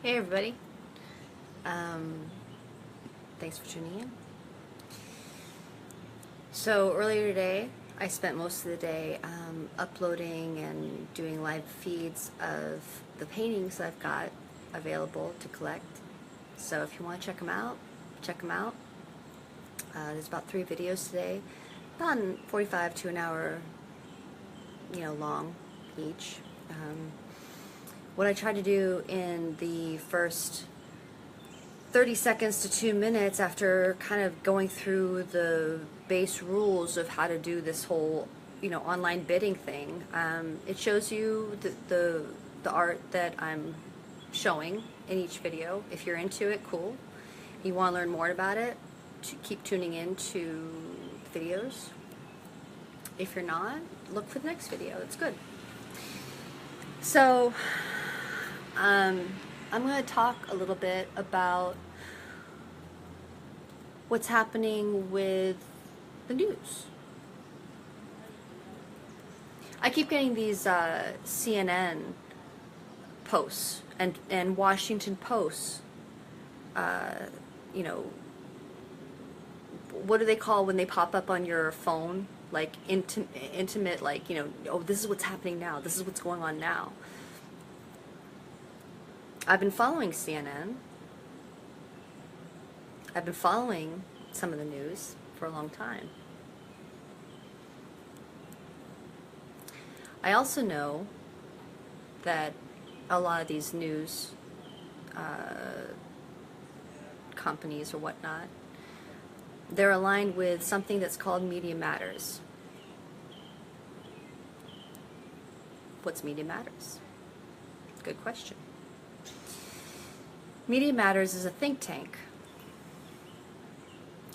Hey everybody. Um, Thanks for tuning in. So earlier today, I spent most of the day uploading and doing live feeds of the paintings I've got available to collect. So if you want to check them out, check them out. There's about 3 videos today, about 45 to an hour, long each. What I try to do in the first 30 seconds to 2 minutes, after kind of going through the base rules of how to do this whole online bidding thing, it shows you the art that I'm showing in each video. If you're into it, cool. You want to learn more about it, keep tuning in to videos. If you're not, look for the next video. It's good. So I'm going to talk a little bit about what's happening with the news. I keep getting these CNN posts and Washington Posts, what do they call when they pop up on your phone? Like intimate, like, oh, this is what's happening now. This is what's going on now. I've been following CNN. I've been following some of the news for a long time. I also know that a lot of these news companies or whatnot, they're aligned with something that's called Media Matters. What's Media Matters? Good question. Media Matters is a think tank.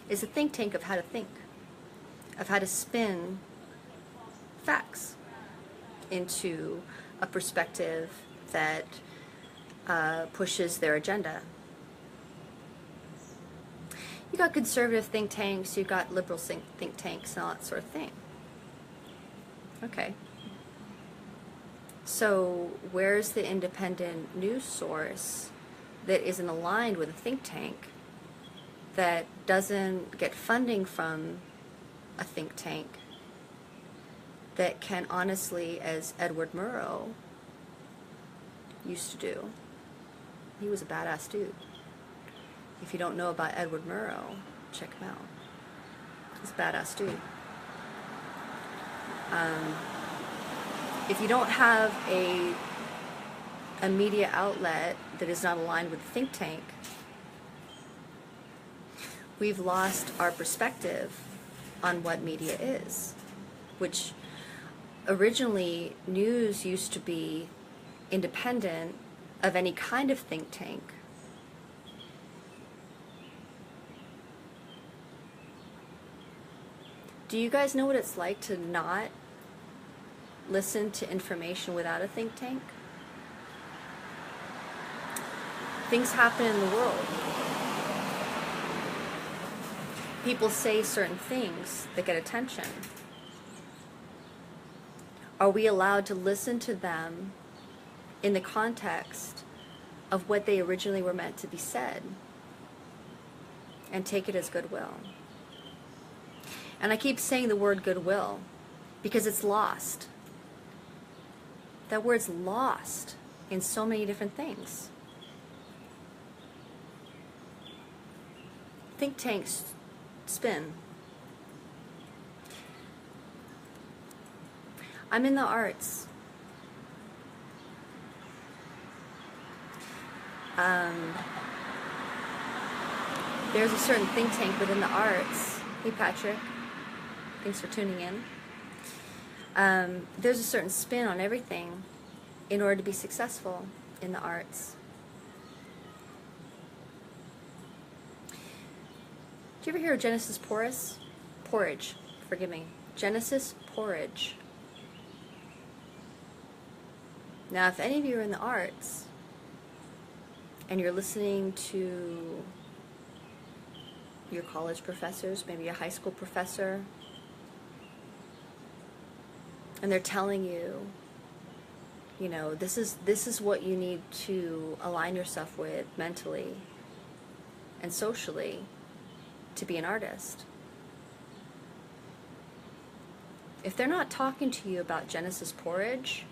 It's a think tank of how to think, of how to spin facts into a perspective that pushes their agenda. You got conservative think tanks, you got liberal think tanks, and all that sort of thing. Okay. So where's the independent news source that isn't aligned with a think tank, that doesn't get funding from a think tank, that can honestly, as Edward Murrow used to do, he was a badass dude. If you don't know about Edward Murrow, check him out. He's a badass dude. If you don't have a media outlet that is not aligned with the think tank, we've lost our perspective on what media is, which originally news used to be independent of any kind of think tank. Do you guys know what it's like to not listen to information without a think tank? Things happen in the world. People say certain things that get attention. Are we allowed to listen to them in the context of what they originally were meant to be said and take it as goodwill? And I keep saying the word goodwill because it's lost. That word's lost in so many different things. Think tanks spin. I'm in the arts. There's a certain think tank within the arts. Hey Patrick, thanks for tuning in. There's a certain spin on everything in order to be successful in the arts. Do you ever hear of Genesis Porridge? Forgive me. Genesis Porridge. Now, if any of you are in the arts and you're listening to your college professors, maybe a high school professor, and they're telling you, You know, this is what you need to align yourself with mentally and socially to be an artist. If they're not talking to you about Genesis porridge,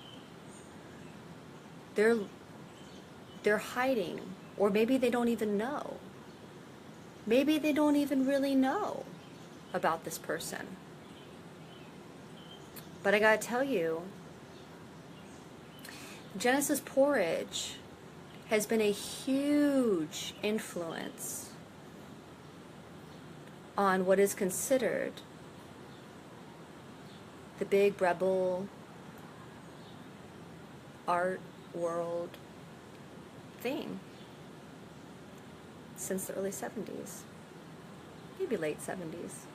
they're hiding, or maybe they don't even know. Maybe they don't even really know about this person. But I gotta tell you, Genesis porridge has been a huge influence on what is considered the big rebel art world thing since the early 70s, maybe late 70s.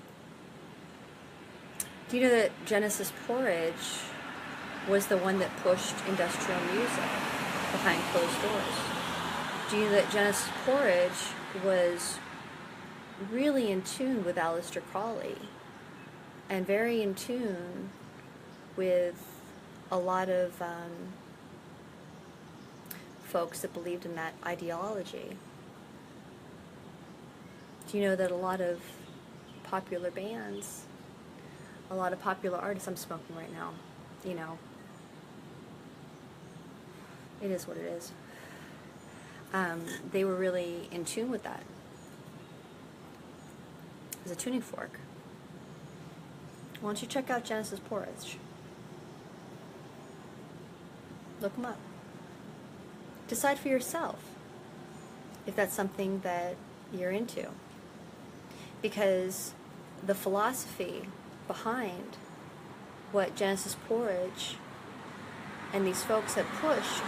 Do you know that Genesis porridge was the one that pushed industrial music behind closed doors? Do you know that Genesis porridge was really in tune with Aleister Crowley and very in tune with a lot of folks that believed in that ideology? Do you know that a lot of popular bands, a lot of popular artists, I'm smoking right now, you know, it is what it is. They were really in tune with that. It was a tuning fork. Why don't you check out Genesis porridge? Look them up. Decide for yourself if that's something that you're into. Because the philosophy behind what Genesis porridge and these folks have pushed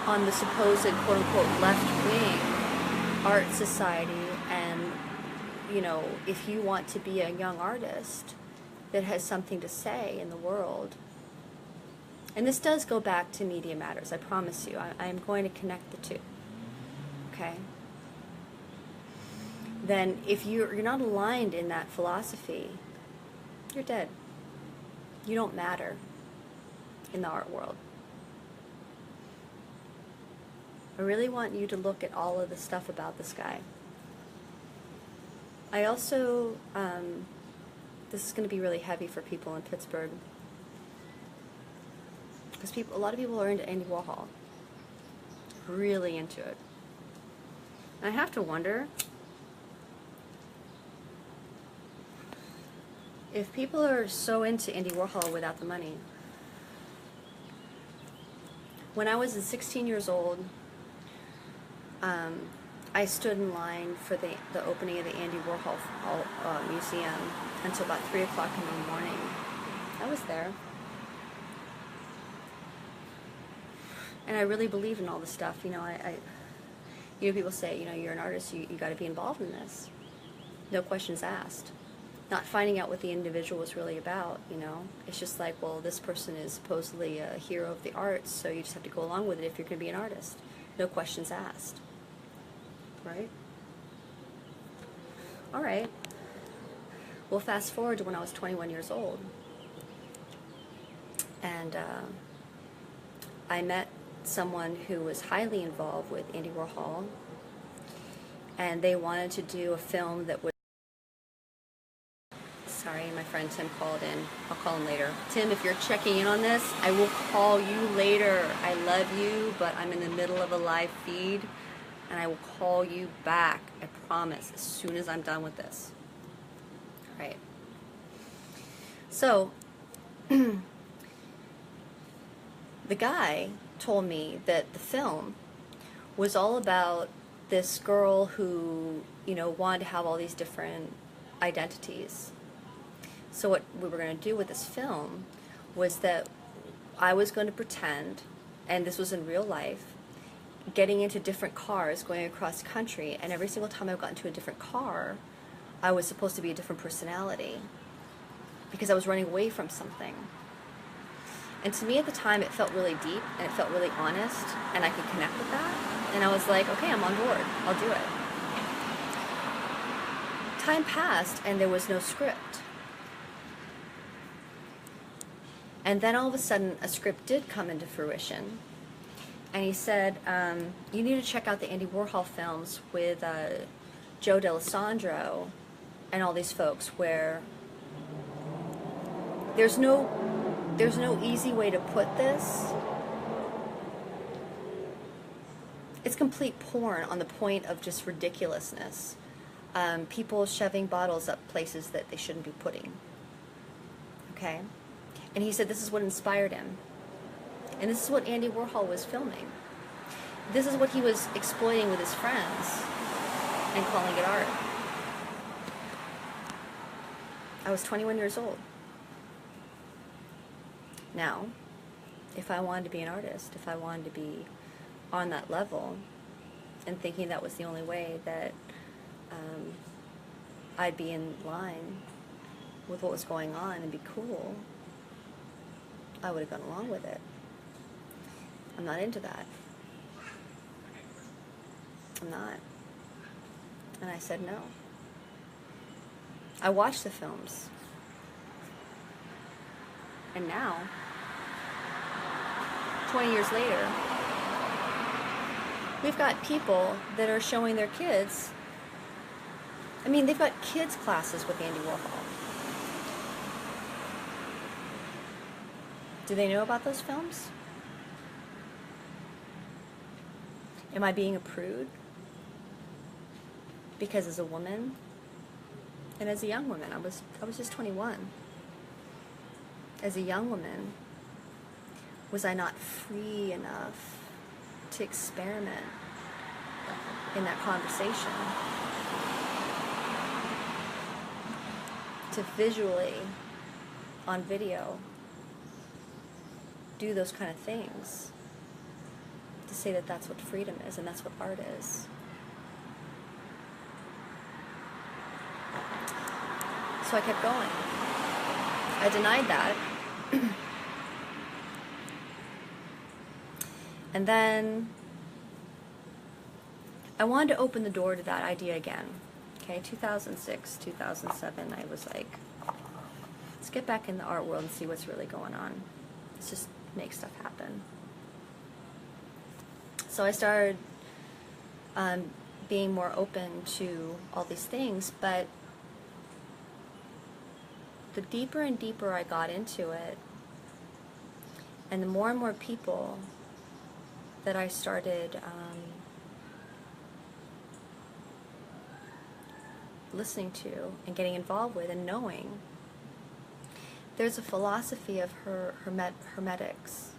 on the supposed quote-unquote left-wing art society, and, you know, if you want to be a young artist that has something to say in the world, and this does go back to Media Matters, I promise you, I'm going to connect the two, okay? Then if you're not aligned in that philosophy, you're dead. You don't matter in the art world. I really want you to look at all of the stuff about this guy. I also, this is going to be really heavy for people in Pittsburgh, because a lot of people are into Andy Warhol, really into it. And I have to wonder if people are so into Andy Warhol without the money. When I was 16 years old, I stood in line for the opening of the Andy Warhol Museum until about 3 o'clock in the morning. I was there. And I really believed in all this stuff. You know, you know, people say, you know, you're an artist, you got to be involved in this. No questions asked. Not finding out what the individual was really about, you know. It's just like, well, this person is supposedly a hero of the arts, so you just have to go along with it if you're going to be an artist. No questions asked. Right? All right. Well, fast forward to when I was 21 years old. And I met someone who was highly involved with Andy Warhol, and they wanted to do a film that would... Sorry, my friend Tim called in. I'll call him later. Tim, if you're checking in on this, I will call you later. I love you, but I'm in the middle of a live feed, and I will call you back, I promise, as soon as I'm done with this. All right. So, the guy told me that the film was all about this girl who, you know, wanted to have all these different identities. So what we were going to do with this film was that I was going to pretend, and this was in real life, getting into different cars, going across country, and every single time I got into a different car, I was supposed to be a different personality because I was running away from something. And to me at the time, it felt really deep, and it felt really honest, and I could connect with that. And I was like, okay, I'm on board. I'll do it. Time passed, and there was no script. And then all of a sudden, a script did come into fruition. And he said, you need to check out the Andy Warhol films with Joe D'Alessandro and all these folks, where there's no easy way to put this. It's complete porn on the point of just ridiculousness. People shoving bottles up places that they shouldn't be putting. Okay? And he said this is what inspired him. And this is what Andy Warhol was filming. This is what he was exploiting with his friends and calling it art. I was 21 years old. Now, if I wanted to be an artist, if I wanted to be on that level, and thinking that was the only way that I'd be in line with what was going on and be cool, I would have gone along with it. I'm not into that. I'm not. And I said no. I watched the films. And now, 20 years later, we've got people that are showing their kids. I mean, they've got kids' classes with Andy Warhol. Do they know about those films? Am I being a prude? Because as a woman, and as a young woman, I was just 21. As a young woman, was I not free enough to experiment in that conversation? To visually, on video, do those kind of things? To say that that's what freedom is and that's what art is. So I kept going. I denied that. And then I wanted to open the door to that idea again. Okay, 2006, 2007, I was like, let's get back in the art world and see what's really going on. Let's just make stuff happen. So I started being more open to all these things, but the deeper and deeper I got into it, and the more and more people that I started listening to and getting involved with and knowing, there's a philosophy of hermetics,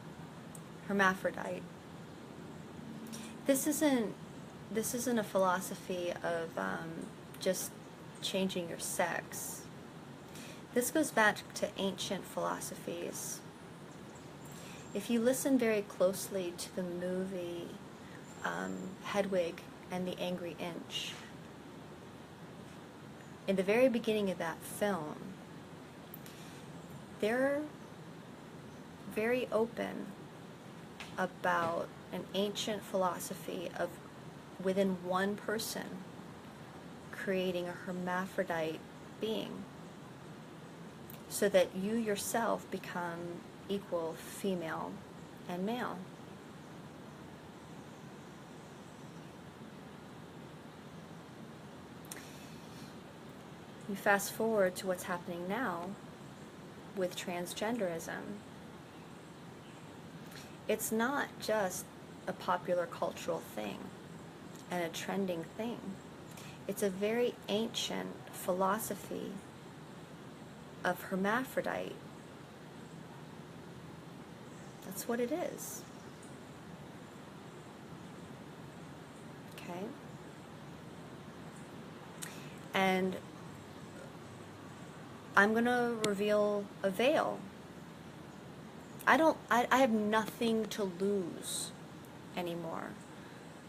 hermaphrodite. This isn't a philosophy of just changing your sex. This goes back to ancient philosophies. If you listen very closely to the movie Hedwig and the Angry Inch, in the very beginning of that film, they're very open about an ancient philosophy of within one person creating a hermaphrodite being so that you yourself become equal female and male. You fast forward to what's happening now with transgenderism. It's not just a popular cultural thing and a trending thing. It's a very ancient philosophy of hermaphrodite. That's what it is. Okay? And I'm going to reveal a veil. I have nothing to lose anymore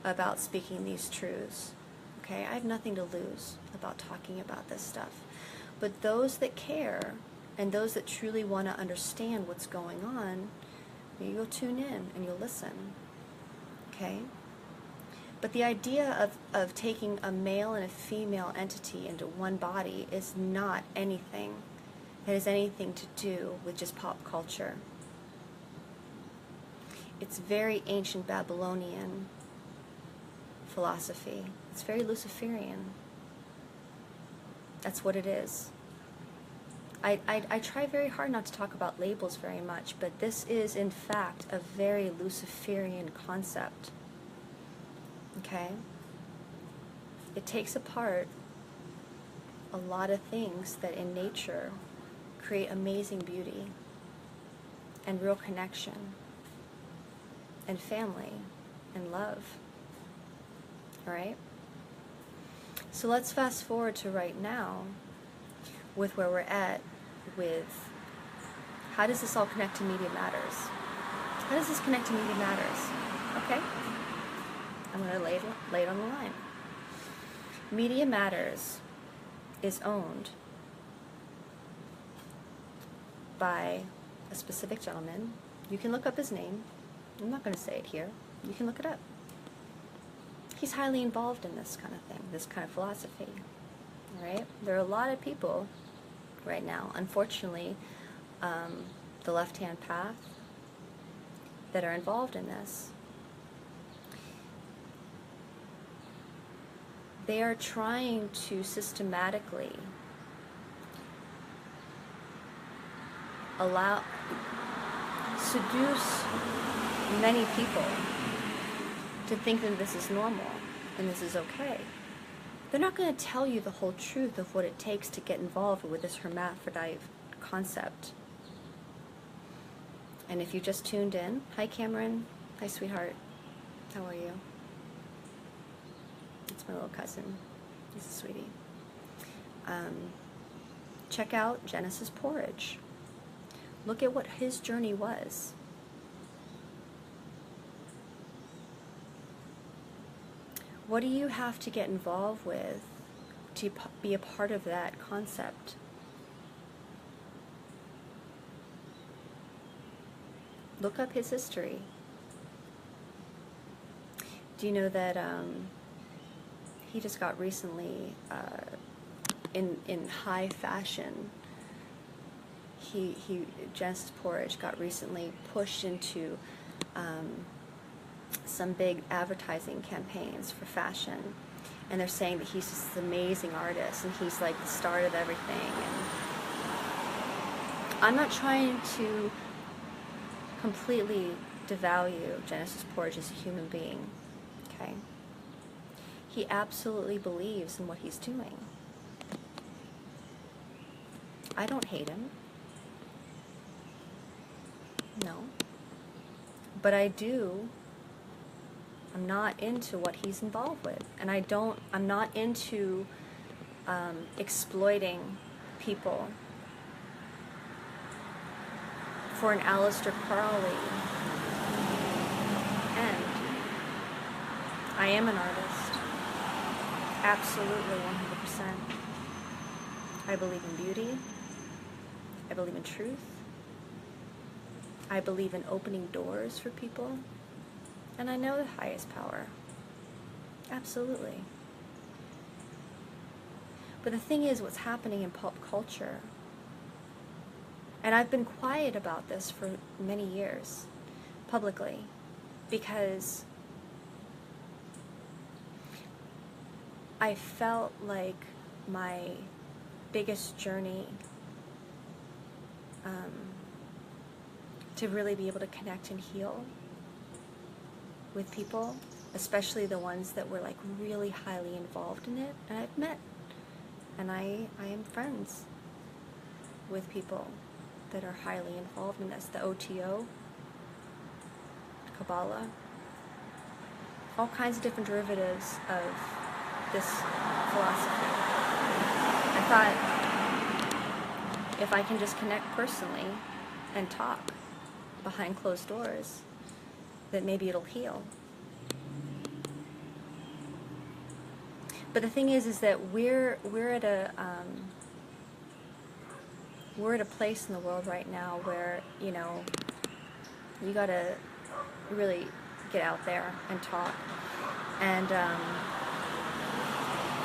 about speaking these truths. Okay? I have nothing to lose about talking about this stuff. But those that care and those that truly want to understand what's going on, you'll tune in and you'll listen. Okay? But the idea of taking a male and a female entity into one body is not anything that has anything to do with just pop culture. It's very ancient Babylonian philosophy. It's very Luciferian. That's what it is. I try very hard not to talk about labels very much, but this is in fact a very Luciferian concept. Okay? It takes apart a lot of things that in nature create amazing beauty and real connection and family and love. Alright? So let's fast forward to right now with where we're at with how does this all connect to Media Matters? How does this connect to Media Matters? Okay? I'm going to lay it on the line. Media Matters is owned by a specific gentleman. You can look up his name. I'm not going to say it here. You can look it up. He's highly involved in this kind of thing, this kind of philosophy. All right? There are a lot of people right now, unfortunately, the left-hand path, that are involved in this. They are trying to systematically seduce many people to think that this is normal and this is okay. They're not going to tell you the whole truth of what it takes to get involved with this hermaphrodite concept. And if you just tuned in, hi Cameron, hi sweetheart, how are you? It's my little cousin, he's a sweetie. Check out Genesis Porridge. Look at what his journey was. What do you have to get involved with to be a part of that concept? Look up his history. Do you know that he just got recently in high fashion? Genesis Porridge got recently pushed into some big advertising campaigns for fashion, and they're saying that he's just this amazing artist and he's like the start of everything. And I'm not trying to completely devalue Genesis Porridge as a human being, okay? He absolutely believes in what he's doing. I don't hate him. No. But I do. I'm not into what he's involved with. And I'm not into exploiting people for an Aleister Crowley end. I am an artist. Absolutely, 100%. I believe in beauty. I believe in truth. I believe in opening doors for people. And I know the highest power. Absolutely. But the thing is, what's happening in pop culture, and I've been quiet about this for many years, publicly, because I felt like my biggest journey to really be able to connect and heal with people, especially the ones that were like really highly involved in it, and I've met, and I am friends with people that are highly involved in this, the OTO, Kabbalah, all kinds of different derivatives of this philosophy. I thought if I can just connect personally and talk behind closed doors, that maybe it'll heal. But the thing is that we're at a place in the world right now where, you know, you gotta really get out there and talk. And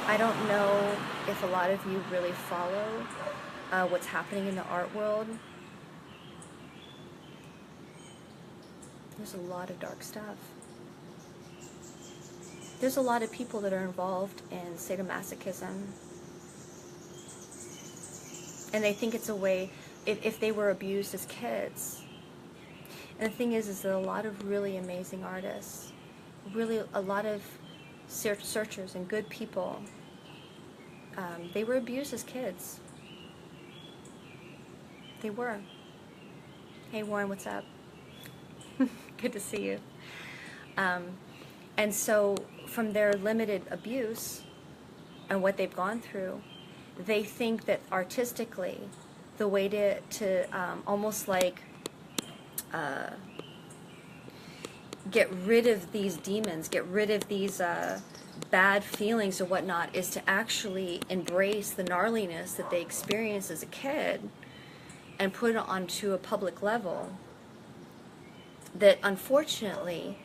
I don't know if a lot of you really follow what's happening in the art world, there's a lot of dark stuff. There's a lot of people that are involved in sadomasochism, and they think it's a way, if they were abused as kids. And the thing is that a lot of really amazing artists, really a lot of searchers and good people, they were abused as kids. They were. Hey Warren, what's up? Good to see you. And so from their limited abuse and what they've gone through, they think that artistically, the way to almost like get rid of these demons, get rid of these bad feelings or whatnot, is to actually embrace the gnarliness that they experienced as a kid and put it onto a public level. That unfortunately,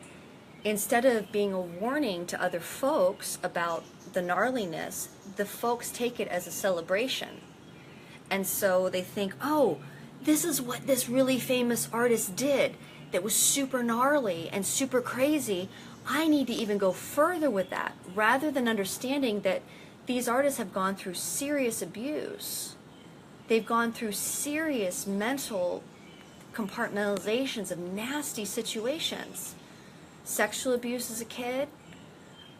instead of being a warning to other folks about the gnarliness, the folks take it as a celebration. And so they think, oh, this is what this really famous artist did that was super gnarly and super crazy. I need to even go further with that, rather than understanding that these artists have gone through serious abuse. They've gone through serious mental compartmentalizations of nasty situations. Sexual abuse as a kid,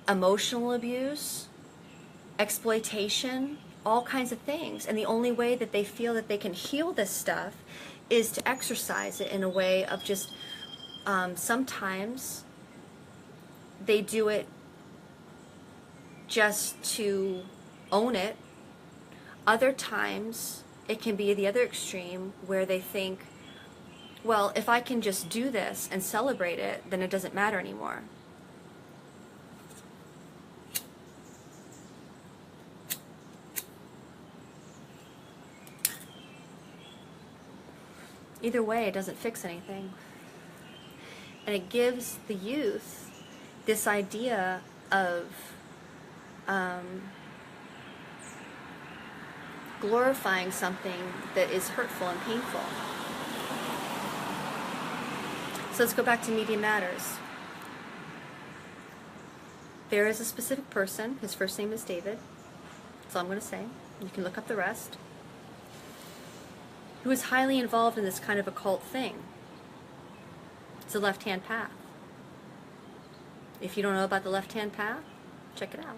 emotional abuse, exploitation, all kinds of things. And the only way that they feel that they can heal this stuff is to exercise it in a way of just, sometimes they do it just to own it. Other times it can be the other extreme where they think, well, if I can just do this and celebrate it, then it doesn't matter anymore. Either way, it doesn't fix anything. And it gives the youth this idea of glorifying something that is hurtful and painful. So let's go back to Media Matters. There is a specific person, his first name is David, that's all I'm going to say, you can look up the rest, who is highly involved in this kind of occult thing. It's a left-hand path. If you don't know about the left-hand path, check it out.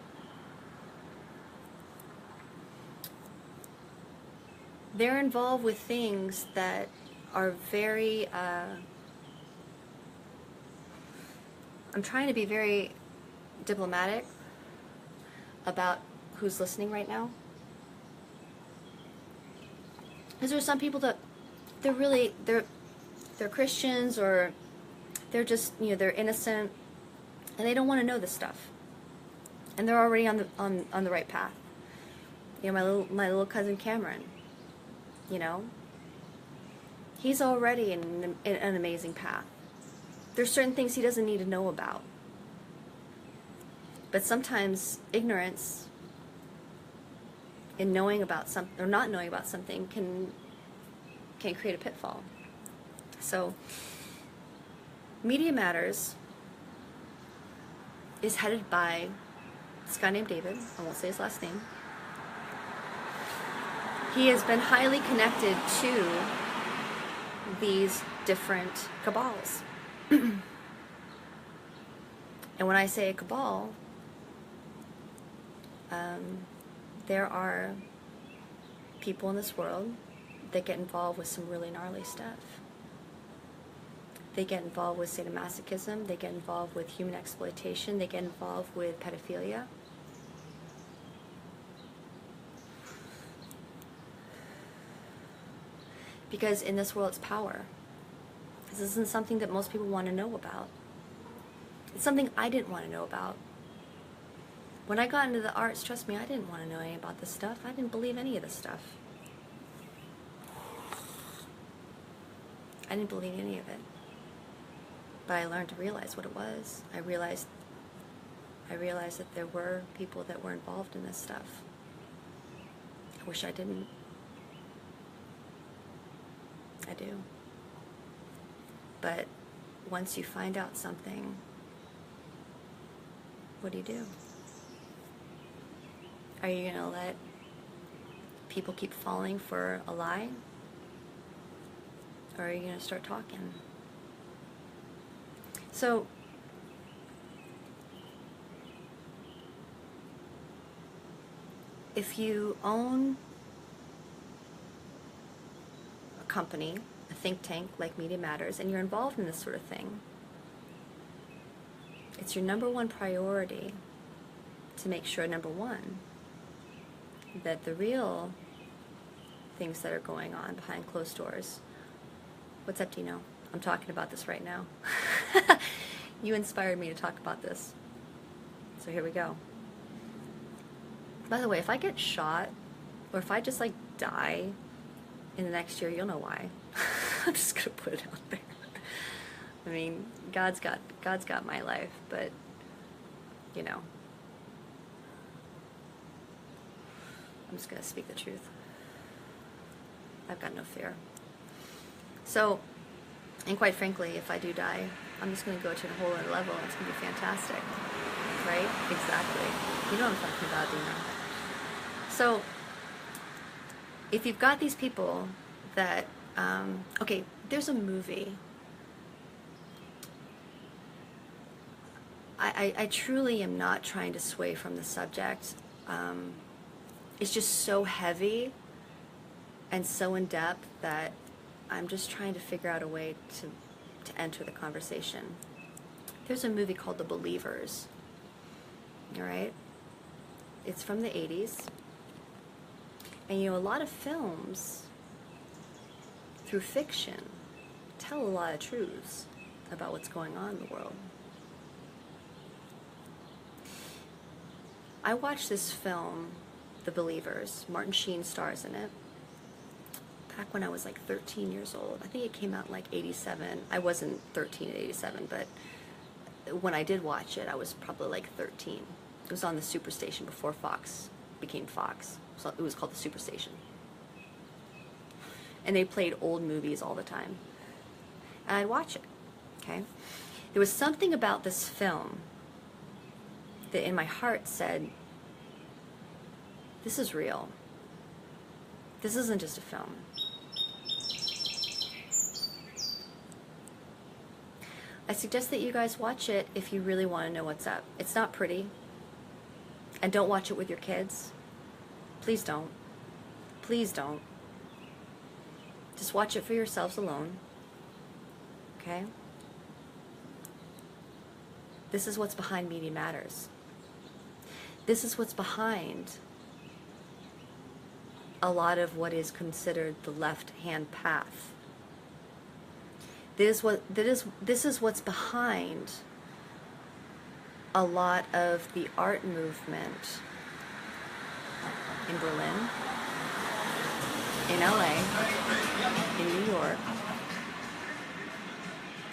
They're involved with things that are very, I'm trying to be very diplomatic about who's listening right now. Because there's some people that they're Christians, or they're just, they're innocent and they don't want to know this stuff. And they're already on the right path. My little cousin Cameron, he's already in an amazing path. There's certain things he doesn't need to know about. But sometimes ignorance in knowing about something or not knowing about something can create a pitfall. So Media Matters is headed by this guy named David. I won't say his last name. He has been highly connected to these different cabals. And when I say a cabal, there are people in this world that get involved with some really gnarly stuff. They get involved with sadomasochism, they get involved with human exploitation, they get involved with pedophilia. Because in this world it's power. This isn't something that most people want to know about. It's something I didn't want to know about. When I got into the arts, trust me, I didn't want to know anything about this stuff. I didn't believe any of this stuff. I didn't believe any of it. But I learned to realize what it was. I realized that there were people that were involved in this stuff. I wish I didn't. I do. But once you find out something, what do? Are you going to let people keep falling for a lie? Or are you going to start talking? So, if you own a company, a think tank like Media Matters, and you're involved in this sort of thing, it's your number one priority to make sure, number one, that the real things that are going on behind closed doors. What's up, Dino? I'm talking about this right now. You inspired me to talk about this. So here we go. By the way, if I get shot, or if I just like die in the next year, you'll know why. I'm just gonna put it out there. I mean, God's got my life, but you know, I'm just gonna speak the truth. I've got no fear. So, and quite frankly, if I do die, I'm just gonna go to a whole other level, and it's gonna be fantastic, right? Exactly. You know what I'm talking about, do you know? So, if you've got these people that, okay, there's a movie. I truly am not trying to sway from the subject. It's just so heavy and so in depth that I'm just trying to figure out a way to enter the conversation. There's a movie called The Believers. All right? It's from the 80s. And you know, a lot of films, through fiction, tell a lot of truths about what's going on in the world. I watched this film, The Believers. Martin Sheen stars in it. Back when I was like 13 years old. I think it came out in like 87. I wasn't 13 at 87, but when I did watch it, I was probably like 13. It was on the Superstation before Fox became Fox. So it was called the Superstation. And they played old movies all the time. And I'd watch it, okay? There was something about this film that in my heart said, this is real. This isn't just a film. I suggest that you guys watch it if you really want to know what's up. It's not pretty. And don't watch it with your kids. Please don't. Please don't. Just watch it for yourselves alone. Okay? This is what's behind Media Matters. This is what's behind a lot of what is considered the left-hand path. This is what's behind a lot of the art movement in Berlin, in LA, in New York.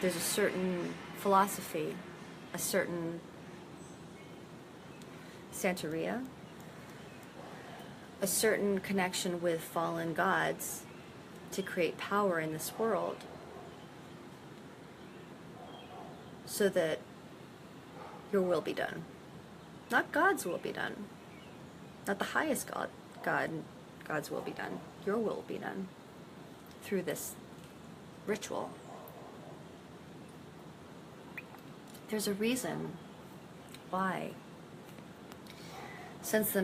There's a certain philosophy, a certain Santeria, a certain connection with fallen gods to create power in this world so that your will be done. Not God's will be done. Not the highest God's will be done. Your will be done through this ritual. There's a reason why. Since the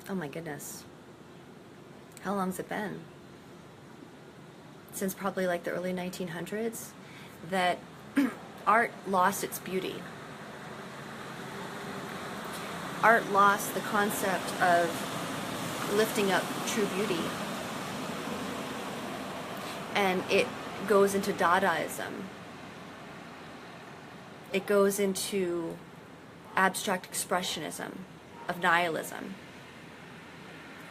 oh my goodness, how long's it been? Since probably like the early 1900s, that art lost its beauty. Art lost the concept of lifting up true beauty. And it goes into Dadaism. It goes into abstract expressionism of nihilism.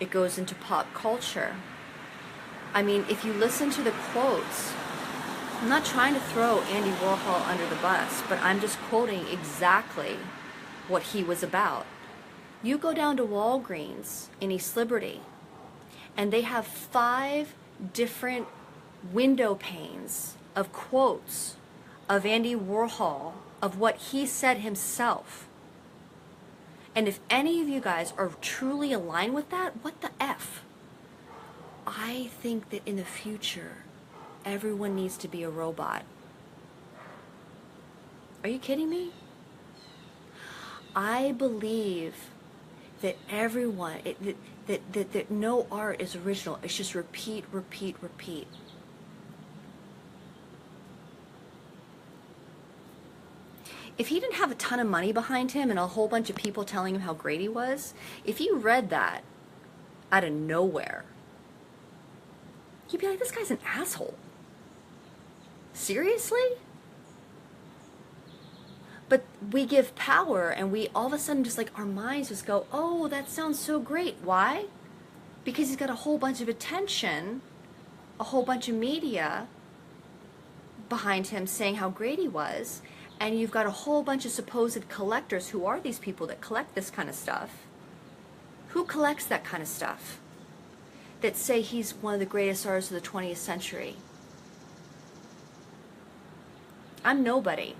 It goes into pop culture. I mean, if you listen to the quotes, I'm not trying to throw Andy Warhol under the bus, but I'm just quoting exactly what he was about. You go down to Walgreens in East Liberty, and they have 5 different window panes of quotes of Andy Warhol, of what he said himself. And if any of you guys are truly aligned with that, what the F? I think that in the future, everyone needs to be a robot. Are you kidding me? I believe that everyone, that no art is original. It's just repeat, repeat, repeat. If he didn't have a ton of money behind him and a whole bunch of people telling him how great he was, if you read that out of nowhere, you'd be like, this guy's an asshole. Seriously? But we give power, and we all of a sudden just like our minds just go, oh, that sounds so great. Why? Because he's got a whole bunch of attention, a whole bunch of media behind him saying how great he was, and you've got a whole bunch of supposed collectors. Who are these people that collect this kind of stuff? Who collects that kind of stuff? That say he's one of the greatest artists of the 20th century. I'm nobody.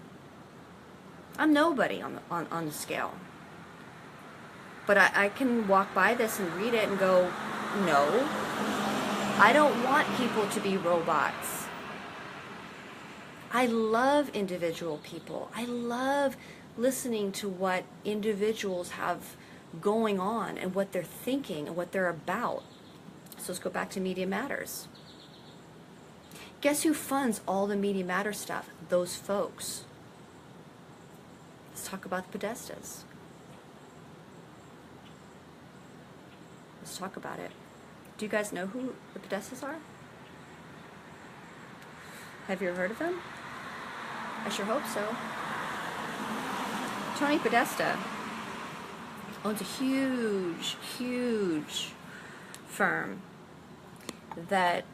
I'm nobody on the scale. But I can walk by this and read it and go, no, I don't want people to be robots. I love individual people. I love listening to what individuals have going on and what they're thinking and what they're about. So let's go back to Media Matters. Guess who funds all the Media Matter stuff? Those folks. Let's talk about the Podestas. Let's talk about it. Do you guys know who the Podestas are? Have you ever heard of them? I sure hope so. Tony Podesta owns a huge, huge firm that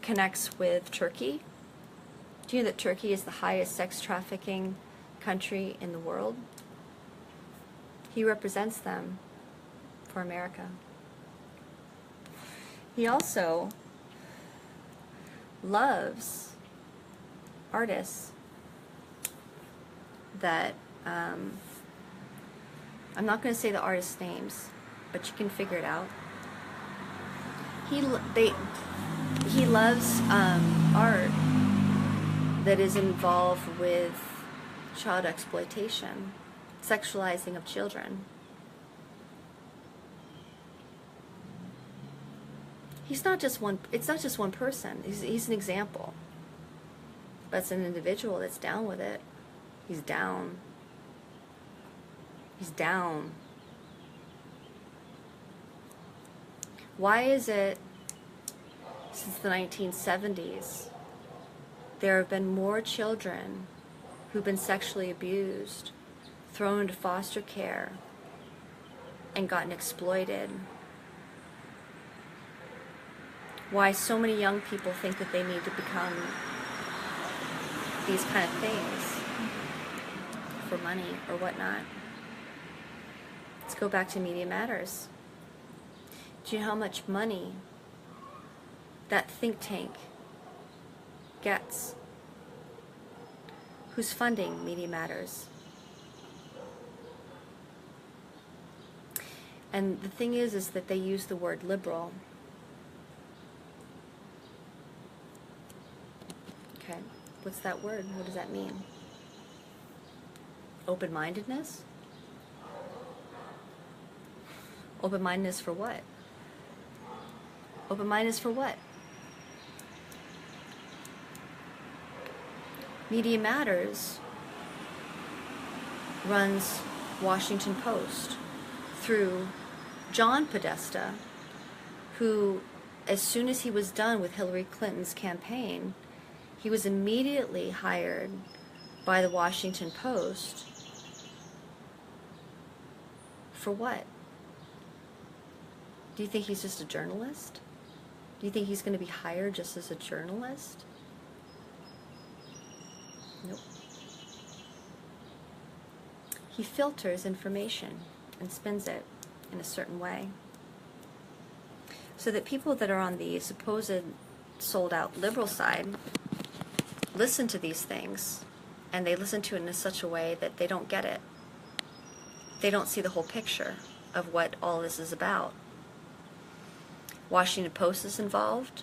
connects with Turkey. Do you know that Turkey is the highest sex trafficking country in the world? He represents them for America. He also loves artists that, I'm not going to say the artists' names, but you can figure it out. He loves art that is involved with child exploitation, sexualizing of children. He's not just one. It's not just one person. He's an example, but it's an individual that's down with it. He's down. He's down. Why is it since the 1970s there have been more children who've been sexually abused, thrown into foster care, and gotten exploited? Why so many young people think that they need to become these kind of things for money or whatnot? Let's go back to Media Matters. Do you know how much money that think tank gets? Who's funding Media Matters? And the thing is that they use the word liberal. Okay, what's that word? What does that mean? Open-mindedness? Open-mindedness for what? Open-mindedness for what? Media Matters runs Washington Post through John Podesta, who, as soon as he was done with Hillary Clinton's campaign, he was immediately hired by the Washington Post. For what? Do you think he's just a journalist? Do you think he's going to be hired just as a journalist? Nope. He filters information and spins it in a certain way so that people that are on the supposed sold out liberal side listen to these things, and they listen to it in such a way that they don't get it. They don't see the whole picture of what all this is about. Washington Post is involved.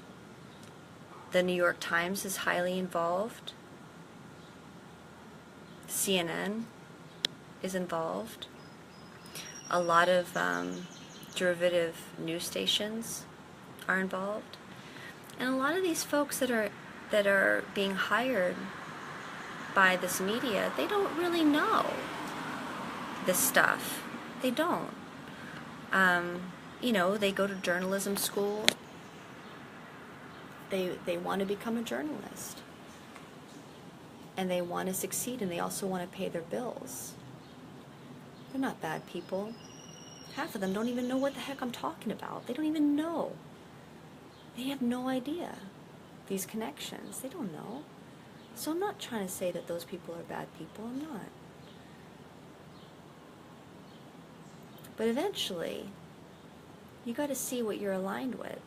The New York Times is highly involved. CNN is involved. A lot of derivative news stations are involved. And a lot of these folks that are being hired by this media, they don't really know this stuff. They don't. They go to journalism school. They want to become a journalist. And they want to succeed, and they also want to pay their bills. They're not bad people. Half of them don't even know what the heck I'm talking about. They don't even know. They have no idea. These connections, they don't know. So I'm not trying to say that those people are bad people. I'm not. But eventually, you got to see what you're aligned with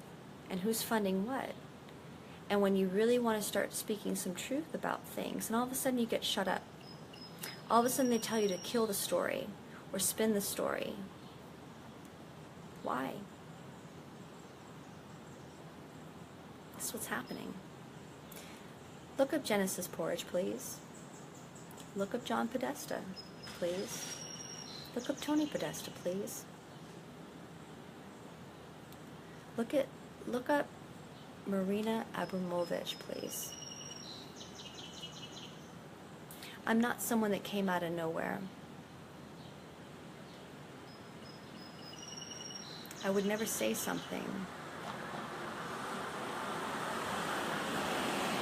and who's funding what. And when you really want to start speaking some truth about things, and all of a sudden you get shut up. All of a sudden they tell you to kill the story or spin the story. Why? That's what's happening. Look up Genesis Porridge, please. Look up John Podesta, please. Look up Tony Podesta, please. Look up Marina Abramovich, please. I'm not someone that came out of nowhere. I would never say something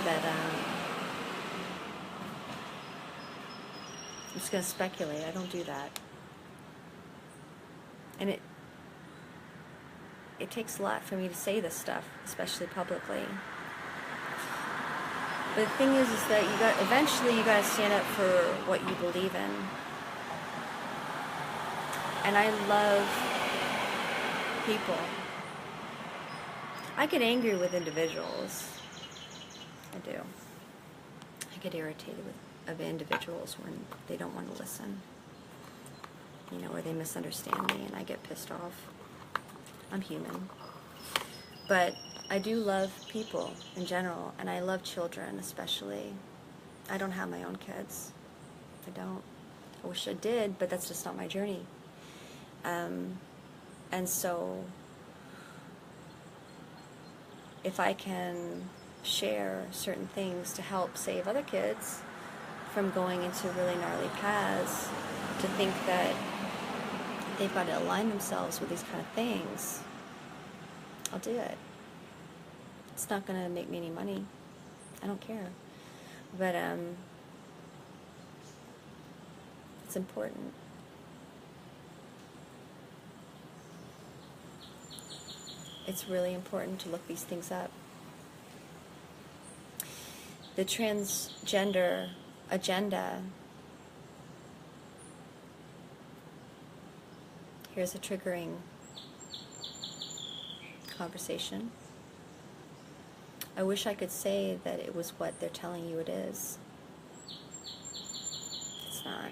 that I'm just going to speculate. I don't do that. And it takes a lot for me to say this stuff, especially publicly. But the thing is that eventually you got to stand up for what you believe in. And I love people. I get angry with individuals. I do. I get irritated with individuals when they don't want to listen. Or they misunderstand me, and I get pissed off. I'm human. But I do love people in general, and I love children especially. I don't have my own kids. I don't. I wish I did, but that's just not my journey. And so, if I can share certain things to help save other kids from going into really gnarly paths, to think that they've got to align themselves with these kind of things, I'll do it. It's not going to make me any money. I don't care. But it's important. It's really important to look these things up. The transgender agenda. Here's a triggering conversation. I wish I could say that it was what they're telling you it is. It's not.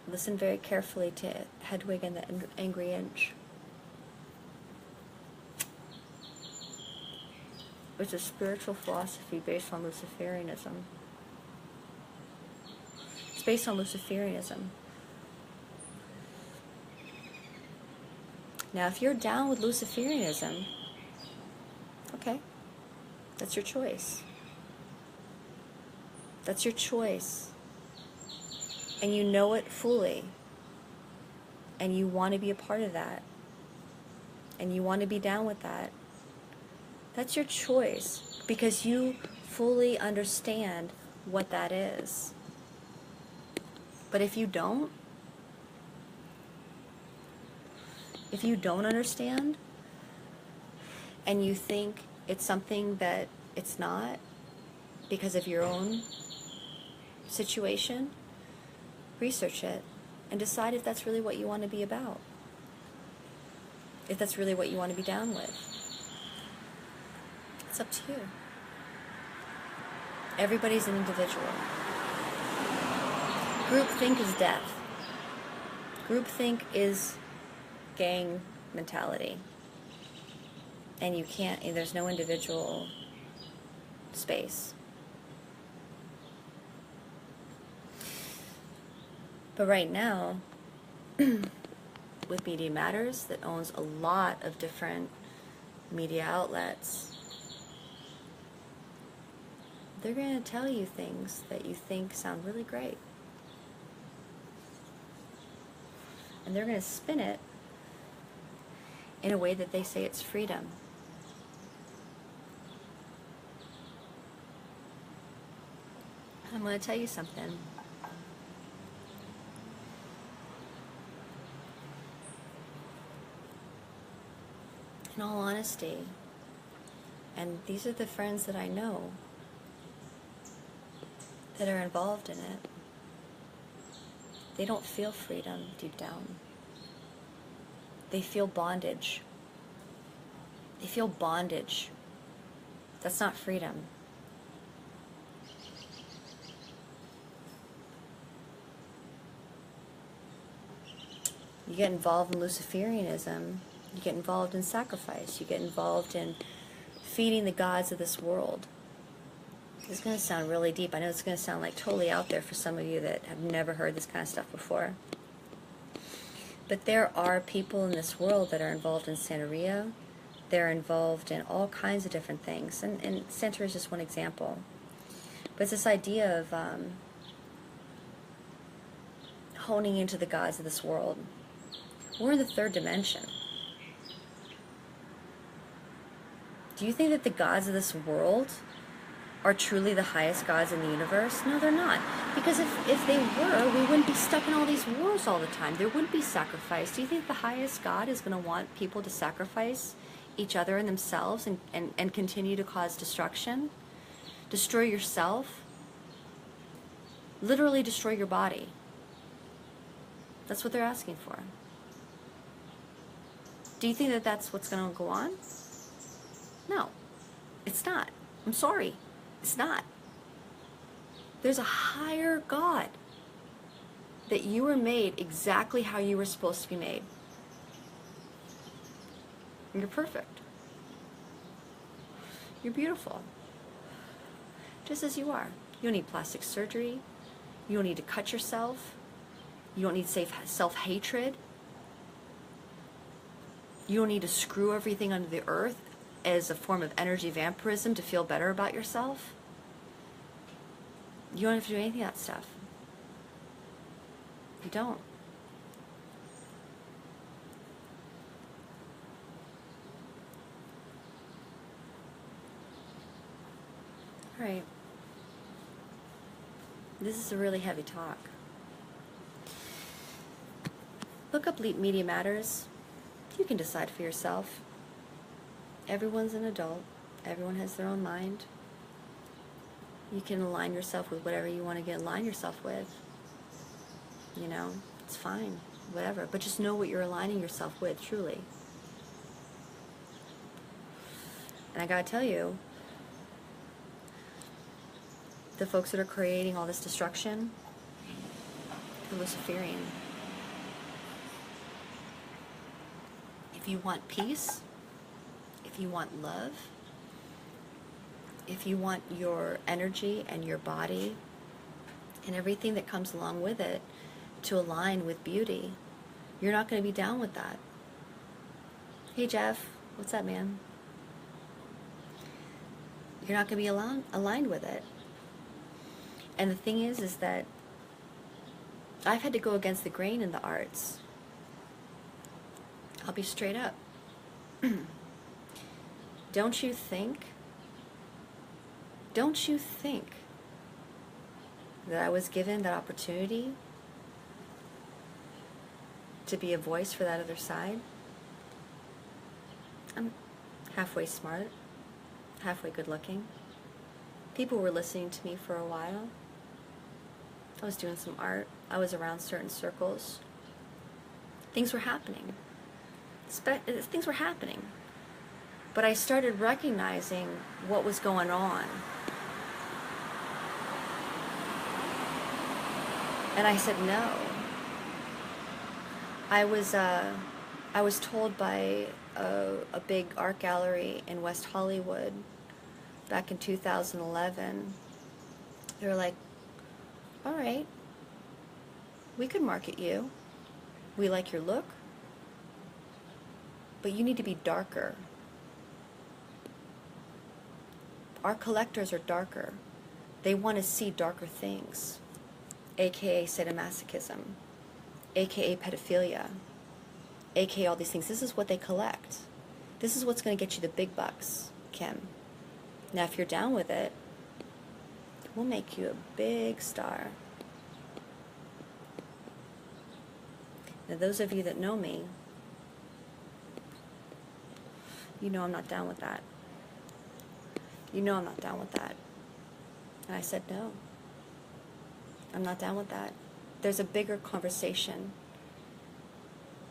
Listen very carefully to Hedwig and the Angry Inch. It's a spiritual philosophy based on Luciferianism. It's based on Luciferianism. Now, if you're down with Luciferianism, okay, that's your choice. That's your choice. And you know it fully. And you want to be a part of that. And you want to be down with that. That's your choice, because you fully understand what that is. But if you don't understand, and you think it's something that it's not, because of your own situation, research it. and decide if that's really what you want to be about. If that's really what you want to be down with. It's up to you. Everybody's an individual. Groupthink is death. Groupthink is gang mentality. And you can't, there's no individual space. But right now, with Media Matters, that owns a lot of different media outlets, they're going to tell you things that you think sound really great. And they're going to spin it in a way that they say it's freedom. I'm going to tell you something. In all honesty, and these are the friends that I know that are involved in it, they don't feel freedom deep down. They feel bondage. They feel bondage. That's not freedom. You get involved in Luciferianism, you get involved in sacrifice, you get involved in feeding the gods of this world. This is going to sound really deep. I know it's going to sound like totally out there for some of you that have never heard this kind of stuff before. But there are people in this world that are involved in Santeria. They're involved in all kinds of different things. And Santeria is just one example. But it's this idea of honing into the gods of this world. We're in the third dimension. Do you think that the gods of this world are truly the highest gods in the universe? No, they're not. Because if they were, we wouldn't be stuck in all these wars all the time. There wouldn't be sacrifice. Do you think the highest God is going to want people to sacrifice each other and themselves and continue to cause destruction? Destroy yourself? Literally destroy your body. That's what they're asking for. Do you think that that's what's going to go on? No, it's not. I'm sorry. It's not. There's a higher God that you were made exactly how you were supposed to be made. And you're perfect. You're beautiful. Just as you are. You don't need plastic surgery. You don't need to cut yourself. You don't need self-hatred. You don't need to screw everything under the earth as a form of energy vampirism to feel better about yourself. You don't have to do anything of that stuff. You don't. All right. This is a really heavy talk. Look up Media Matters. You can decide for yourself. Everyone's an adult. Everyone has their own mind. You can align yourself with whatever you want to align yourself with. You know, it's fine, whatever. But just know what you're aligning yourself with, truly. And I gotta tell you, the folks that are creating all this destruction, they're Luciferian. If you want peace, if you want love, if you want your energy and your body and everything that comes along with it to align with beauty, you're not going to be down with that. Hey Jeff, what's up, man? You're not going to be aligned with it. And the thing is that I've had to go against the grain in the arts. I'll be straight up. Don't you think that I was given that opportunity to be a voice for that other side? I'm halfway smart, halfway good looking. People were listening to me for a while. I was doing some art. I was around certain circles, things were happening. Things were happening. But I started recognizing what was going on. And I said no. I was told by a big art gallery in West Hollywood back in 2011, they were like, all right, we could market you. We like your look, but you need to be darker. Our collectors are darker. They want to see darker things, aka sadomasochism, aka pedophilia, aka all these things. This is what they collect. This is what's going to get you the big bucks, Kim. Now, if you're down with it, we'll make you a big star. Now, those of you that know me, you know I'm not down with that. You know I'm not down with that. And I said, no, I'm not down with that. There's a bigger conversation.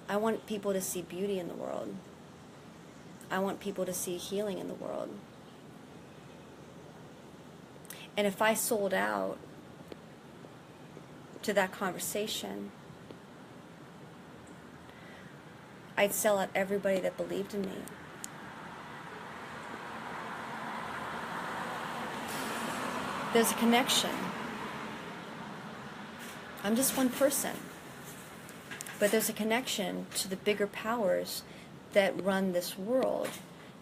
I want people to see beauty in the world. I want people to see healing in the world. And if I sold out to that conversation, I'd sell out everybody that believed in me. There's a connection. I'm just one person. But there's a connection to the bigger powers that run this world,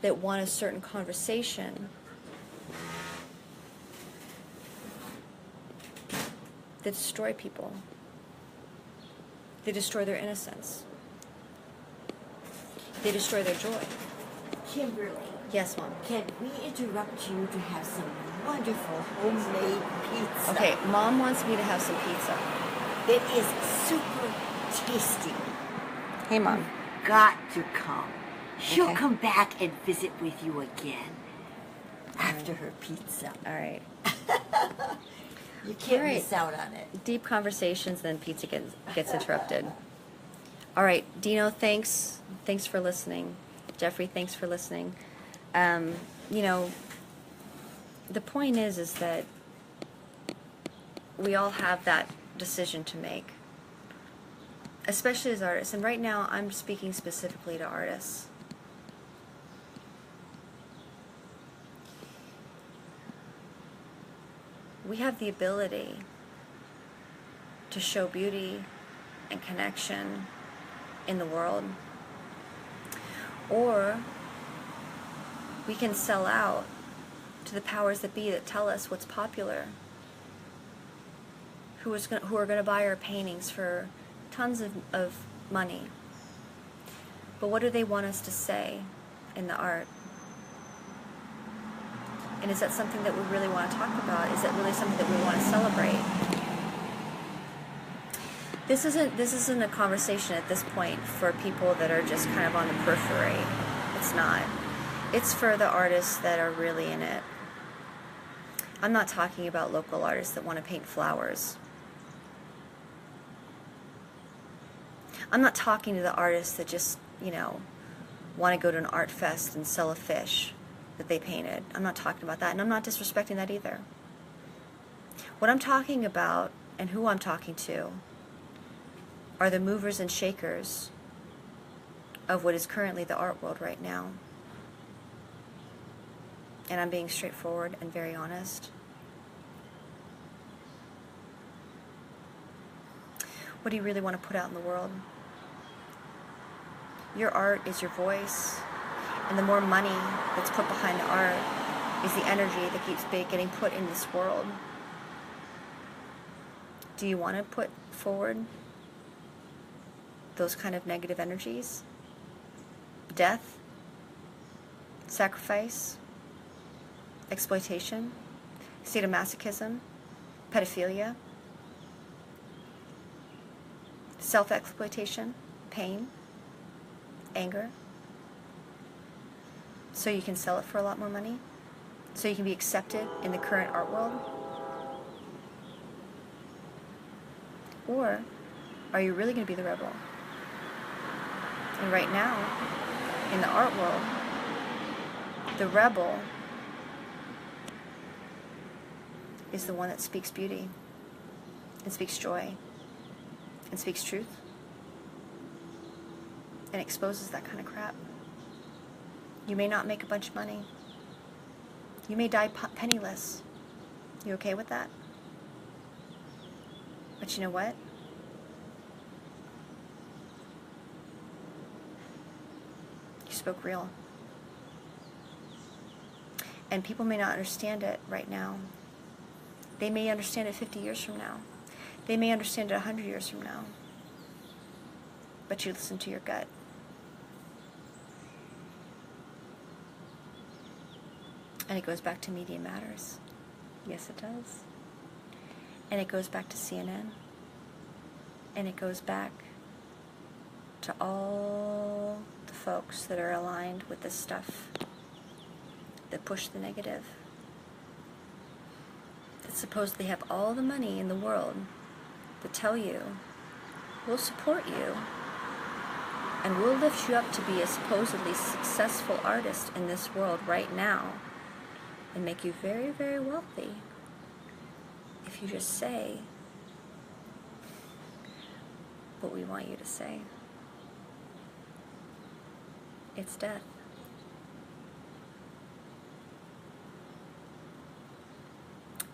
that want a certain conversation, that destroy people. They destroy their innocence. They destroy their joy. Kimberly. Yes, Mom. Can we interrupt you to have some wonderful homemade pizza? Okay, Mom wants me to have some pizza. It is super tasty. Hey, Mom. Got to come. She'll Okay. come back and visit with you again after her pizza. All right. You can't All right. miss out on it. Deep conversations, then pizza gets interrupted. All right, Dino, thanks. Thanks for listening. Jeffrey, thanks for listening. You know, the point is that we all have that decision to make, especially as artists. And right now, I'm speaking specifically to artists. We have the ability to show beauty and connection in the world, or we can sell out to the powers that be that tell us what's popular, who are going to buy our paintings for tons of money. But what do they want us to say in the art? And is that something that we really want to talk about? Is that really something that we want to celebrate? This isn't a conversation at this point for people that are just kind of on the periphery. It's not. It's for the artists that are really in it. I'm not talking about local artists that want to paint flowers. I'm not talking to the artists that just, want to go to an art fest and sell a fish that they painted. I'm not talking about that, and I'm not disrespecting that either. What I'm talking about, and who I'm talking to, are the movers and shakers of what is currently the art world right now. And I'm being straightforward and very honest. What do you really want to put out in the world? Your art is your voice, and the more money that's put behind the art is the energy that keeps getting put in this world. Do you want to put forward those kind of negative energies? Death, sacrifice, exploitation, sadomasochism, pedophilia, self-exploitation, pain, anger, so you can sell it for a lot more money, so you can be accepted in the current art world? Or are you really going to be the rebel? And right now, in the art world, the rebel is the one that speaks beauty and speaks joy and speaks truth and exposes that kind of crap. You may not make a bunch of money. You may die penniless. You okay with that? But you know what? You spoke real. And people may not understand it right now. They may understand it 50 years from now. They may understand it 100 years from now. But you listen to your gut. And it goes back to Media Matters. Yes, it does. And it goes back to CNN. And it goes back to all the folks that are aligned with this stuff, that push the negative, that supposedly have all the money in the world, that tell you, we'll support you, and we'll lift you up to be a supposedly successful artist in this world right now, and make you very, very wealthy if you just say what we want you to say. It's death.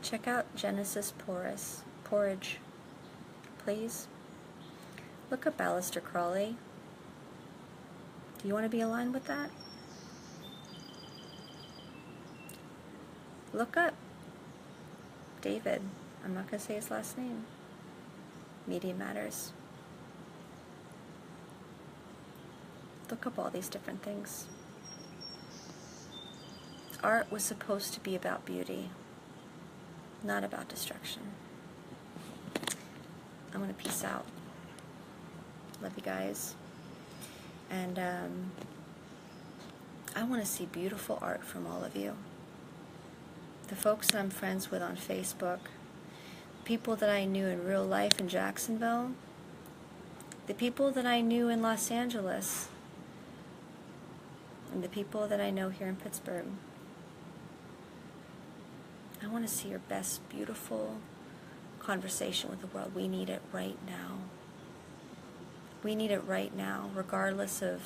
Check out Genesis Porridge, please. Look up Aleister Crowley. Do you want to be aligned with that? Look up David. I'm not going to say his last name. Media Matters. Look up all these different things. Art was supposed to be about beauty, not about destruction. I'm going to peace out. Love you guys. And I want to see beautiful art from all of you. The folks that I'm friends with on Facebook, people that I knew in real life in Jacksonville, the people that I knew in Los Angeles, and the people that I know here in Pittsburgh. I want to see your best, beautiful conversation with the world. We need it right now. We need it right now, regardless of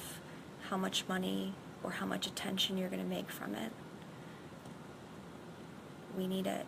how much money or how much attention you're going to make from it. We need it.